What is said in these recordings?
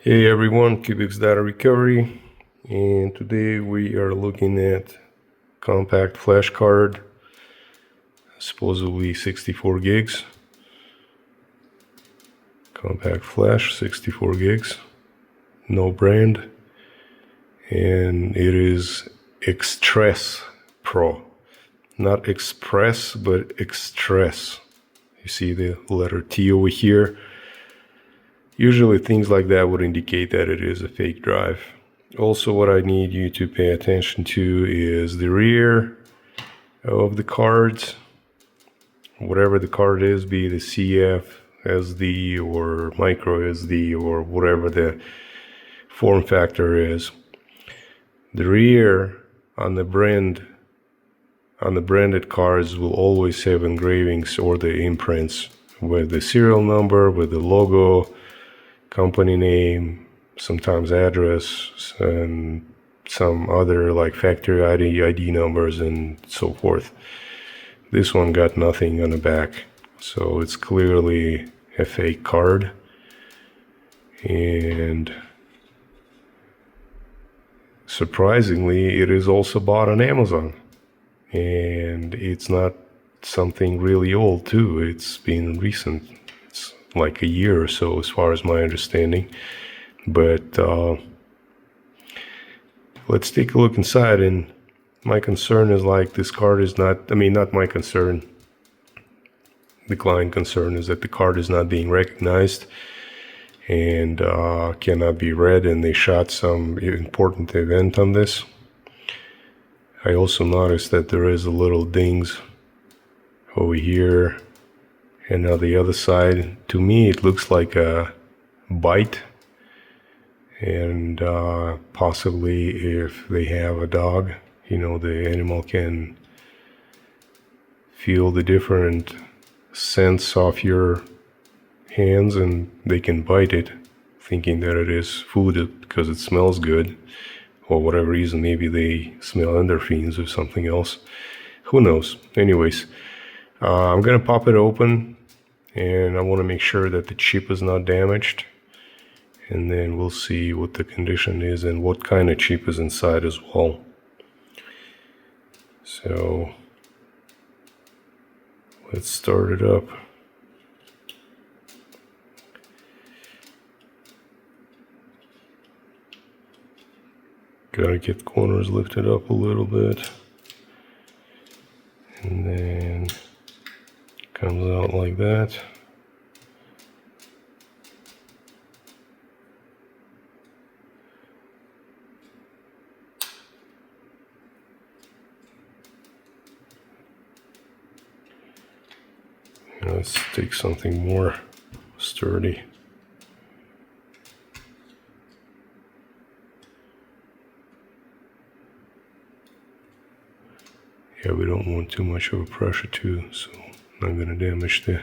Hey everyone, QUBEX Data Recovery, and today we are looking at compact flash card, supposedly 64 gigs, compact flash, 64 gigs, no brand, and it is Express Pro, not Express, but Express. You see the letter T over here. Usually things like that would indicate that it is a fake drive. Also, what I need you to pay attention to is the rear of the cards. Whatever the card is, be it a CF, SD, or micro SD, or whatever the form factor is. The rear on the branded cards will always have engravings or the imprints with the serial number, with the logo, company name, sometimes address, and some other like factory ID numbers and so forth. This one got nothing on the back, so it's clearly a fake card. And surprisingly, it is also bought on Amazon. And it's not something really old too. It's been recent. It's like a year or so as far as my understanding. But let's take a look inside, and my concern is like this card is not my concern. The client concern is that the card is not being recognized and cannot be read, and they shot some important event on this. I also noticed that there is a little dings over here and on the other side. To me, it looks like a bite, and possibly if they have a dog, the animal can feel the different scents off your hands and they can bite it, thinking that it is food because it smells good. For whatever reason, maybe they smell endorphins or something else. Who knows? Anyways, I'm gonna pop it open, and I want to make sure that the chip is not damaged, and then we'll see what the condition is and what kind of chip is inside as well. So let's start it up. Gotta get corners lifted up a little bit, and then comes out like that. Let's take something more sturdy. Yeah, we don't want too much of a pressure too, so I'm not gonna damage the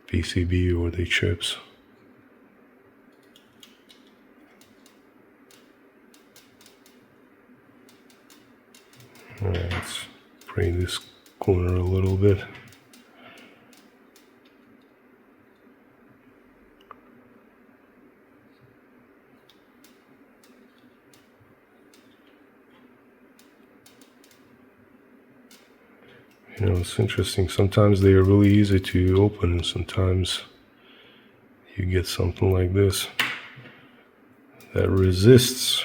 PCB or the chips. Alright, let's bring this corner a little bit. It's interesting. Sometimes they are really easy to open, and sometimes you get something like this that resists.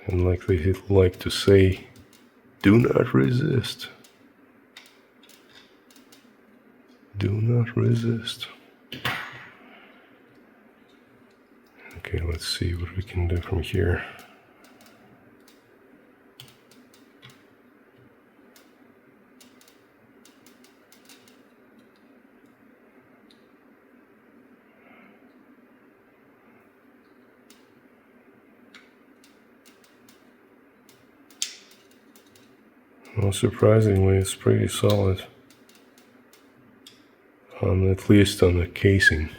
And like they like to say, do not resist. Do not resist. Okay, let's see what we can do from here. Well, surprisingly, it's pretty solid, at least on the casing.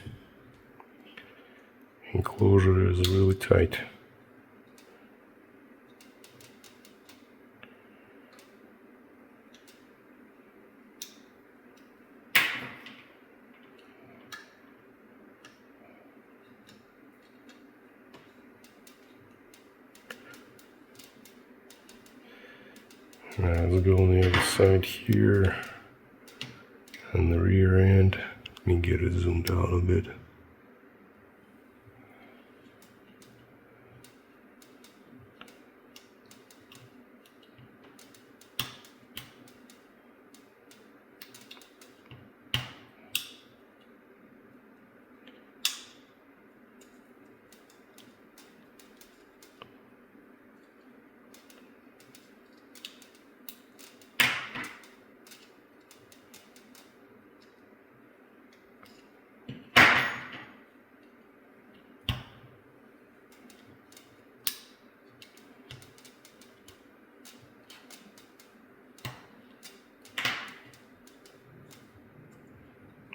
Enclosure is really tight. Alright, let's go on the other side here. On the rear end. Let me get it zoomed out a bit.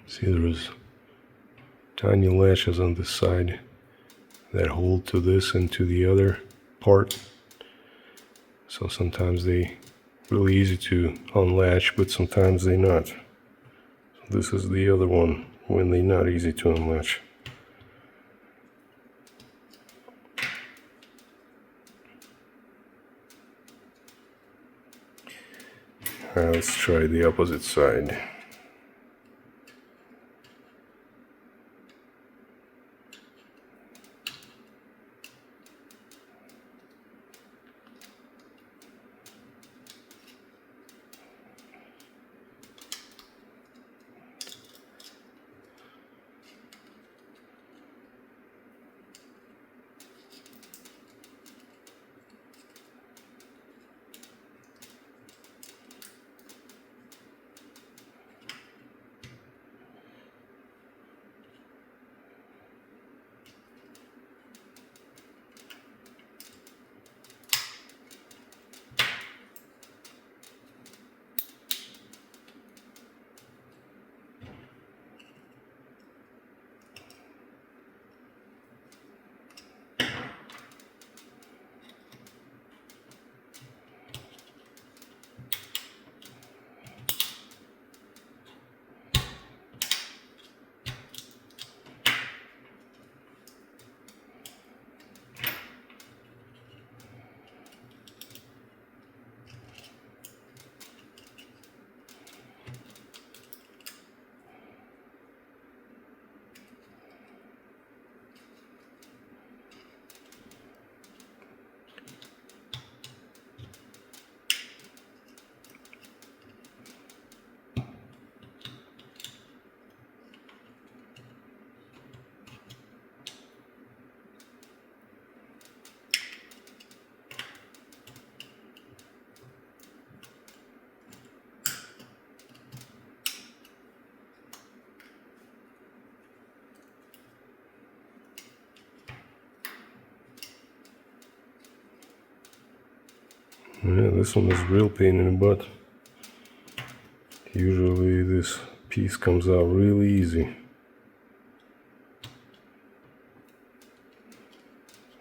See, there's tiny latches on this side that hold to this and to the other part. So sometimes they really easy to unlatch, but sometimes they not. So this is the other one when they not easy to unlatch. Alright, let's try the opposite side. Yeah, this one is real pain in the butt. Usually this piece comes out really easy.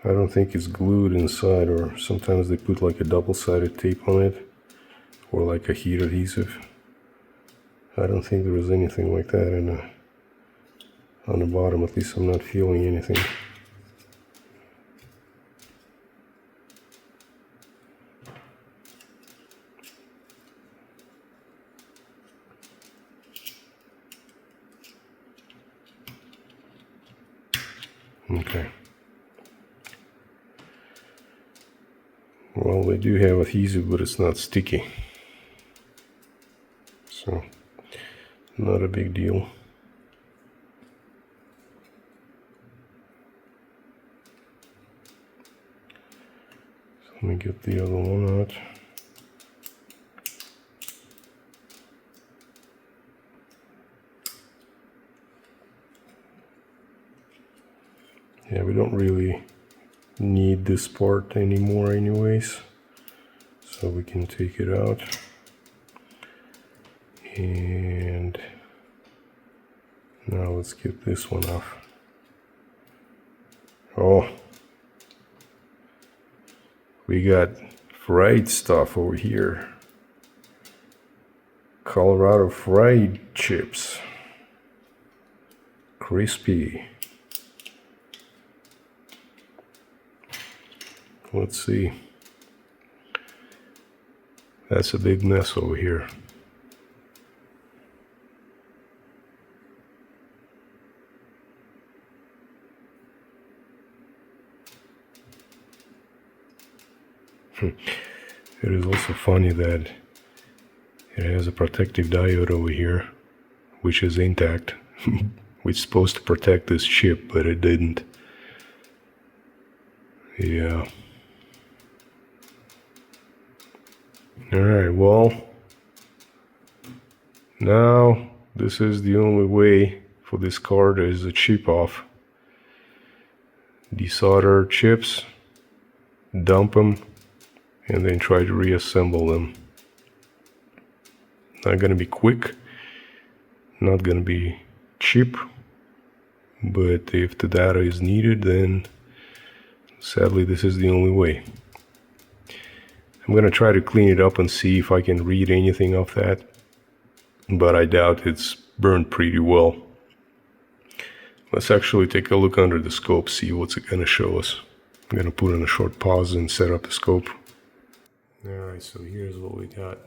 I don't think it's glued inside, or sometimes they put like a double-sided tape on it, or like a heat adhesive. I don't think there was anything like that on the bottom. At least I'm not feeling anything. Okay. Well, they do have adhesive, but it's not sticky. So, not a big deal. So let me get the other one out. Yeah, we don't really need this part anymore anyways, so we can take it out. And now let's get this one off. Oh, we got fried stuff over here. Colorado fried chips. Crispy. Let's see. That's a big mess over here. It is also funny that it has a protective diode over here, which is intact, which is supposed to protect this chip, but it didn't. Yeah. Alright, well, now this is the only way for this card is a chip off. Desolder chips, dump them, and then try to reassemble them. Not gonna be quick, not gonna be cheap, but if the data is needed, then sadly this is the only way. I'm gonna try to clean it up and see if I can read anything off that, but I doubt it's burned pretty well. Let's actually take a look under the scope, see what's it gonna show us. I'm gonna put in a short pause and set up the scope. Alright, so here's what we got.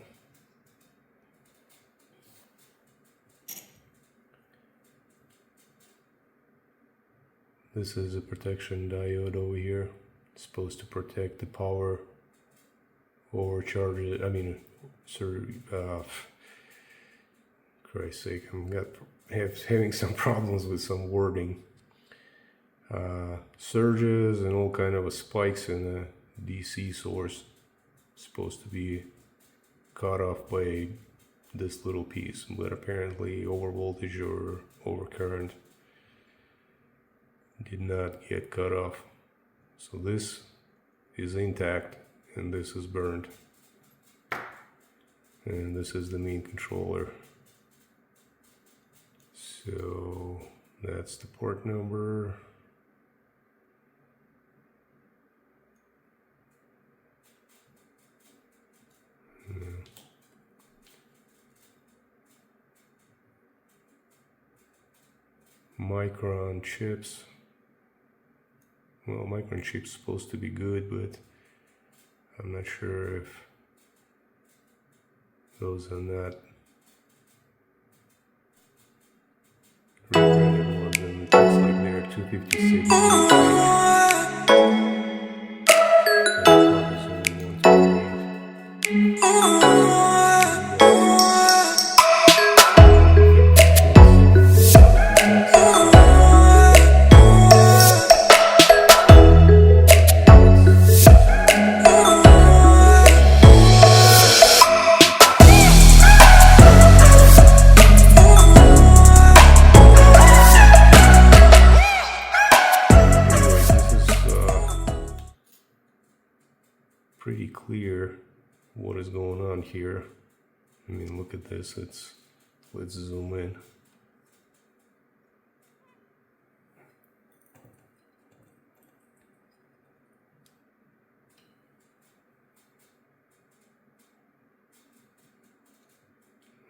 This is a protection diode over here. It's supposed to protect the power overcharges. I mean, Christ's sake, I'm having some problems with some wording. Surges and all kind of spikes in the DC source. Supposed to be cut off by this little piece, but apparently over voltage or over current did not get cut off. So this is intact and this is burned. And this is the main controller. So that's the port number. Micron chips. Well, Micron chips supposed to be good, but I'm not sure if those are not reprinted ones, and it looks like they're 256. Pretty clear what is going on here. I mean, look at this. Let's zoom in.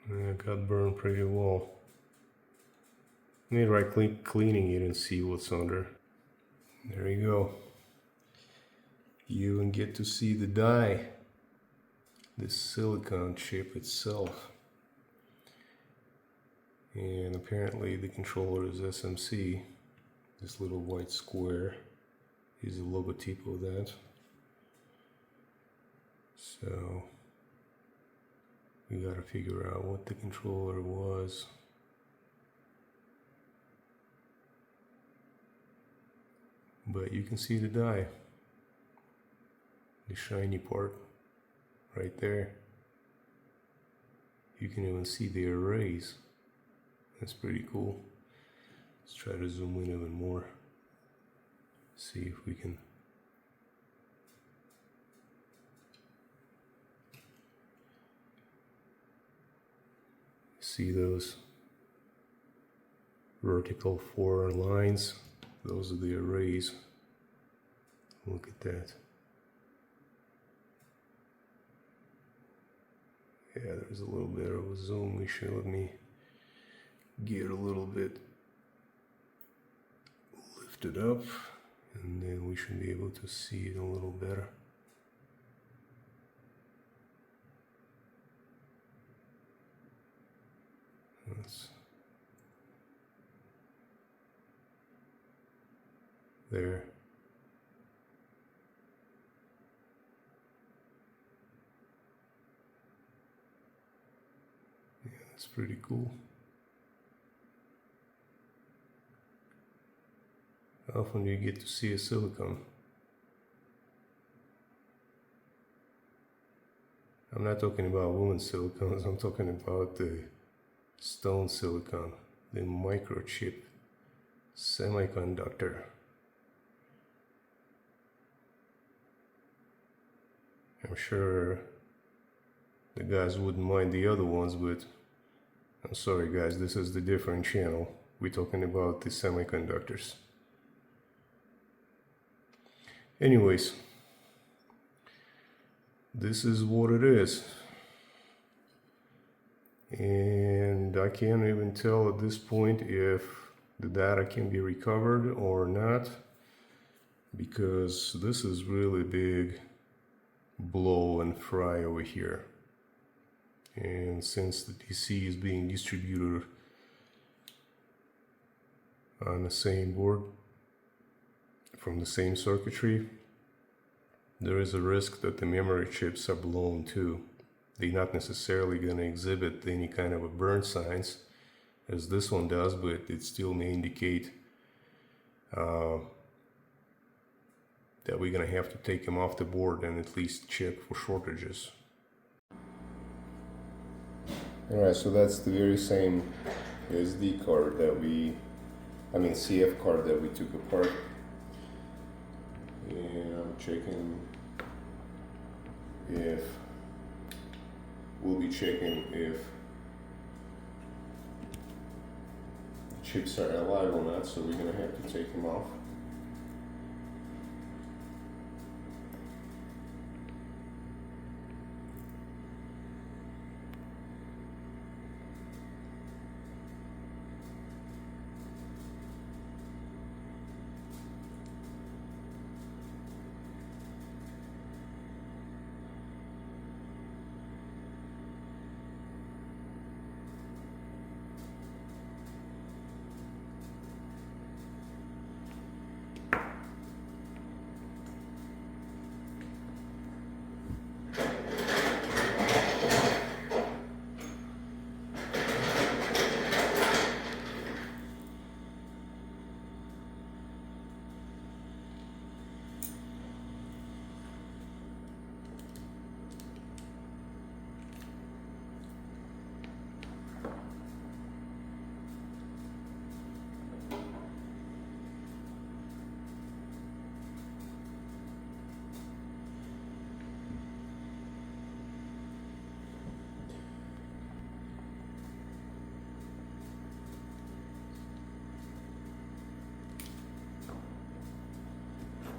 It got burned pretty well. Let me right-click cleaning it and see what's under. There you go. You even get to see the die, this silicon chip itself. And apparently the controller is SMC. This little white square is the logotype of that. So we gotta figure out what the controller was. But you can see the die. The shiny part right there. You can even see the arrays. That's pretty cool. Let's try to zoom in even more. See if we can see those vertical 4 lines. Those are the arrays. Look at that. Yeah, there's a little bit of a zoom issue. Let me get a little bit lifted up, and then we should be able to see it a little better. seconds. There. Yeah, that's pretty cool. How often do you get to see a silicon? I'm not talking about women's silicons, I'm talking about the stone silicon, the microchip semiconductor. I'm sure the guys wouldn't mind the other ones, but I'm sorry guys, this is the different channel. We're talking about the semiconductors. Anyways, this is what it is. And I can't even tell at this point if the data can be recovered or not, because this is really big blow and fry over here. And since the DC is being distributed on the same board from the same circuitry, there is a risk that the memory chips are blown too. They're not necessarily going to exhibit any kind of a burn signs as this one does, but it still may indicate that we're going to have to take them off the board and at least check for shortages. Alright, so that's the very same SD card that CF card that we took apart. And I'm checking if we'll be checking if the chips are alive or not, so we're gonna have to take them off.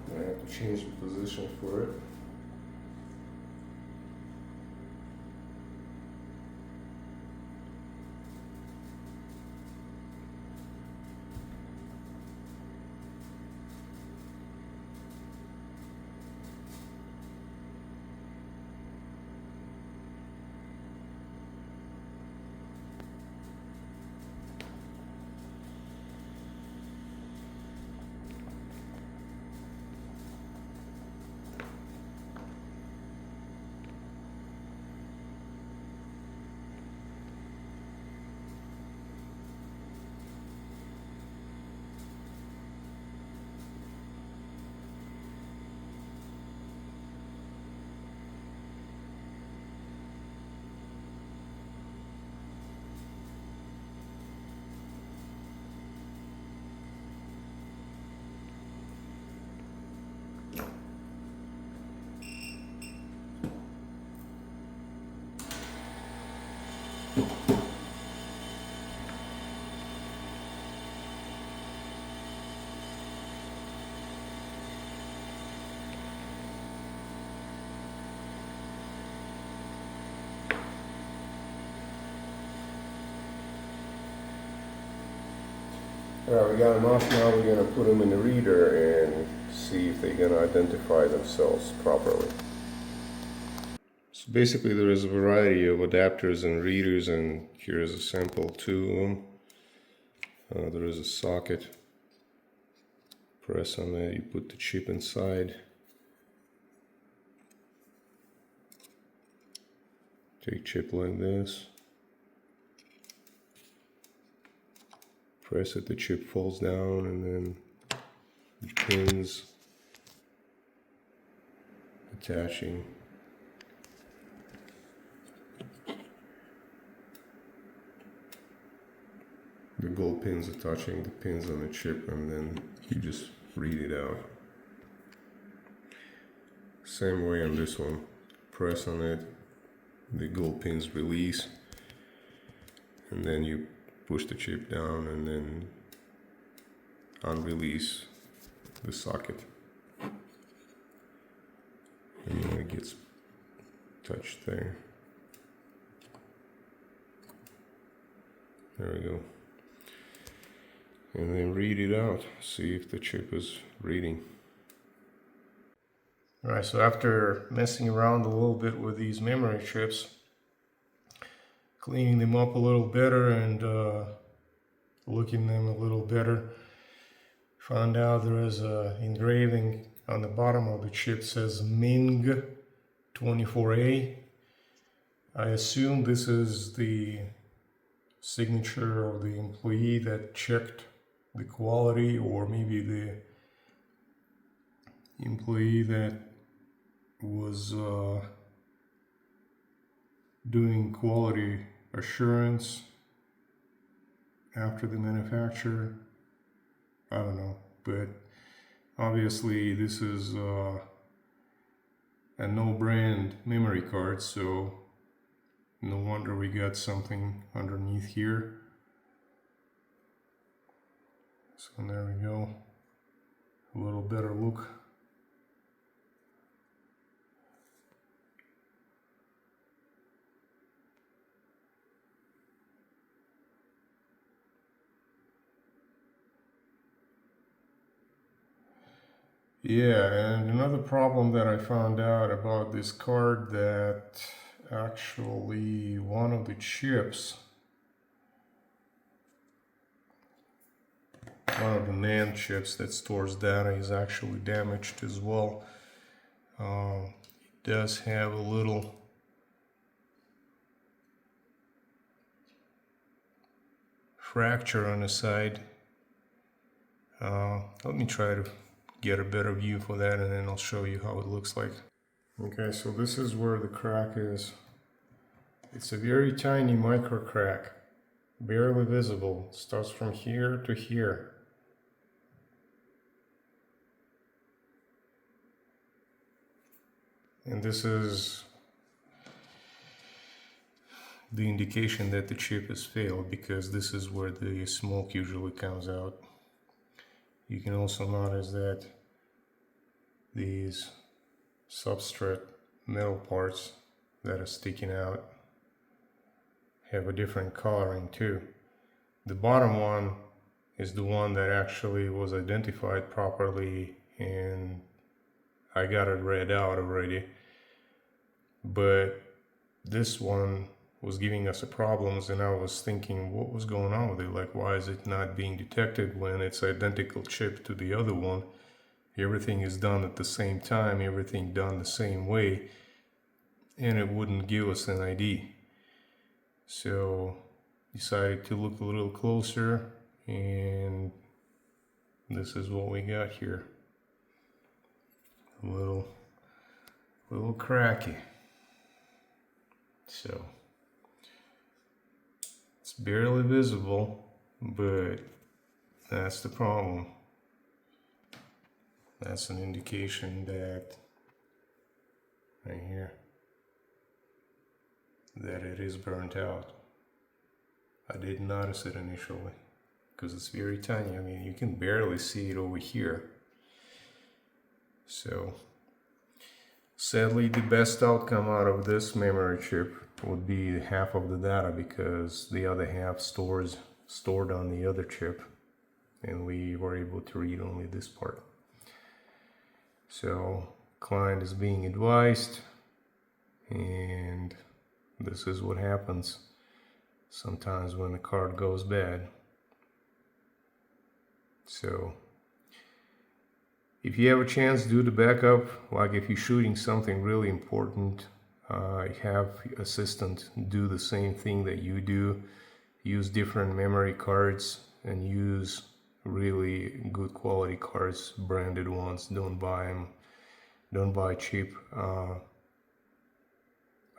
I have to change the position for it. Alright, we got them off now. We're going to put them in the reader and see if they're going to identify themselves properly. So basically there is a variety of adapters and readers, and here is a sample, 2 of them. There is a socket. Press on that, you put the chip inside. Take chip like this. Press it, the chip falls down, and then the pins attaching. The gold pins are touching the pins on the chip, and then you just read it out. Same way on this one. Press on it, the gold pins release, and then you push the chip down and then unrelease the socket. And then it gets touched there. There we go. And then read it out, see if the chip is reading. Alright, so after messing around a little bit with these memory chips, cleaning them up a little better and looking them a little better, found out there is a engraving on the bottom of the chip says Ming 24A. I assume this is the signature of the employee that checked the quality, or maybe the employee that was doing quality assurance after the manufacturer. I don't know, but obviously this is a no brand memory card, so no wonder we got something underneath here. So there we go, a little better look. Yeah, and another problem that I found out about this card, that actually one of the chips, one of the NAND chips that stores data, is actually damaged as well. It does have a little fracture on the side. Let me try to get a better view for that, and then I'll show you how it looks like. Okay, so this is where the crack is. It's a very tiny micro crack, barely visible. It starts from here to here. And this is the indication that the chip has failed, because this is where the smoke usually comes out. You can also notice that these substrate metal parts that are sticking out have a different coloring too. The bottom one is the one that actually was identified properly, and I got it read out already. But this one was giving us problems, and I was thinking, what was going on with it? Like, why is it not being detected when it's identical chip to the other one? Everything is done at the same time, everything done the same way, and it wouldn't give us an ID. So decided to look a little closer, and this is what we got here. A little cracky. So it's barely visible, but that's the problem. That's an indication that, right here, that it is burnt out. I didn't notice it initially because it's very tiny. I mean, you can barely see it over here. So sadly, the best outcome out of this memory chip would be half of the data, because the other half stored on the other chip, and we were able to read only this part. So client is being advised, And this is what happens sometimes when the card goes bad. So if you have a chance, do the backup. Like if you're shooting something really important, have assistant do the same thing that you do. Use different memory cards and use really good quality cards, branded ones. Don't buy them. Don't buy cheap on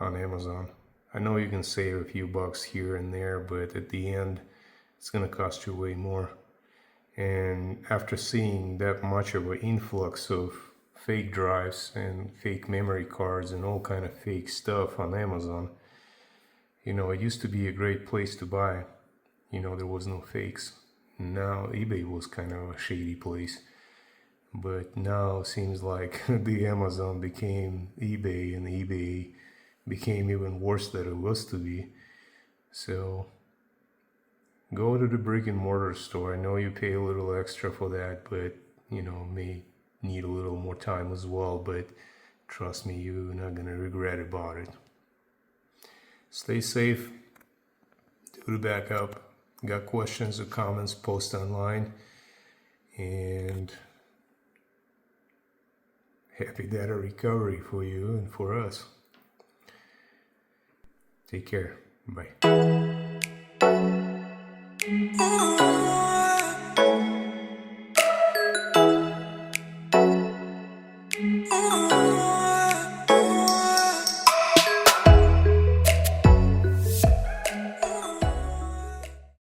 Amazon. I know you can save a few bucks here and there, but at the end, it's gonna cost you way more. And after seeing that much of an influx of fake drives and fake memory cards and all kind of fake stuff on Amazon, you know, it used to be a great place to buy. You know, there was no fakes. Now eBay was kind of a shady place. But now it seems like the Amazon became eBay, and eBay became even worse than it was to be. So go to the brick and mortar store. I know you pay a little extra for that, but you know, may need a little more time as well, but trust me, you're not gonna regret about it. Stay safe, do the backup. Got questions or comments, post online, and happy data recovery for you and for us. Take care. Bye.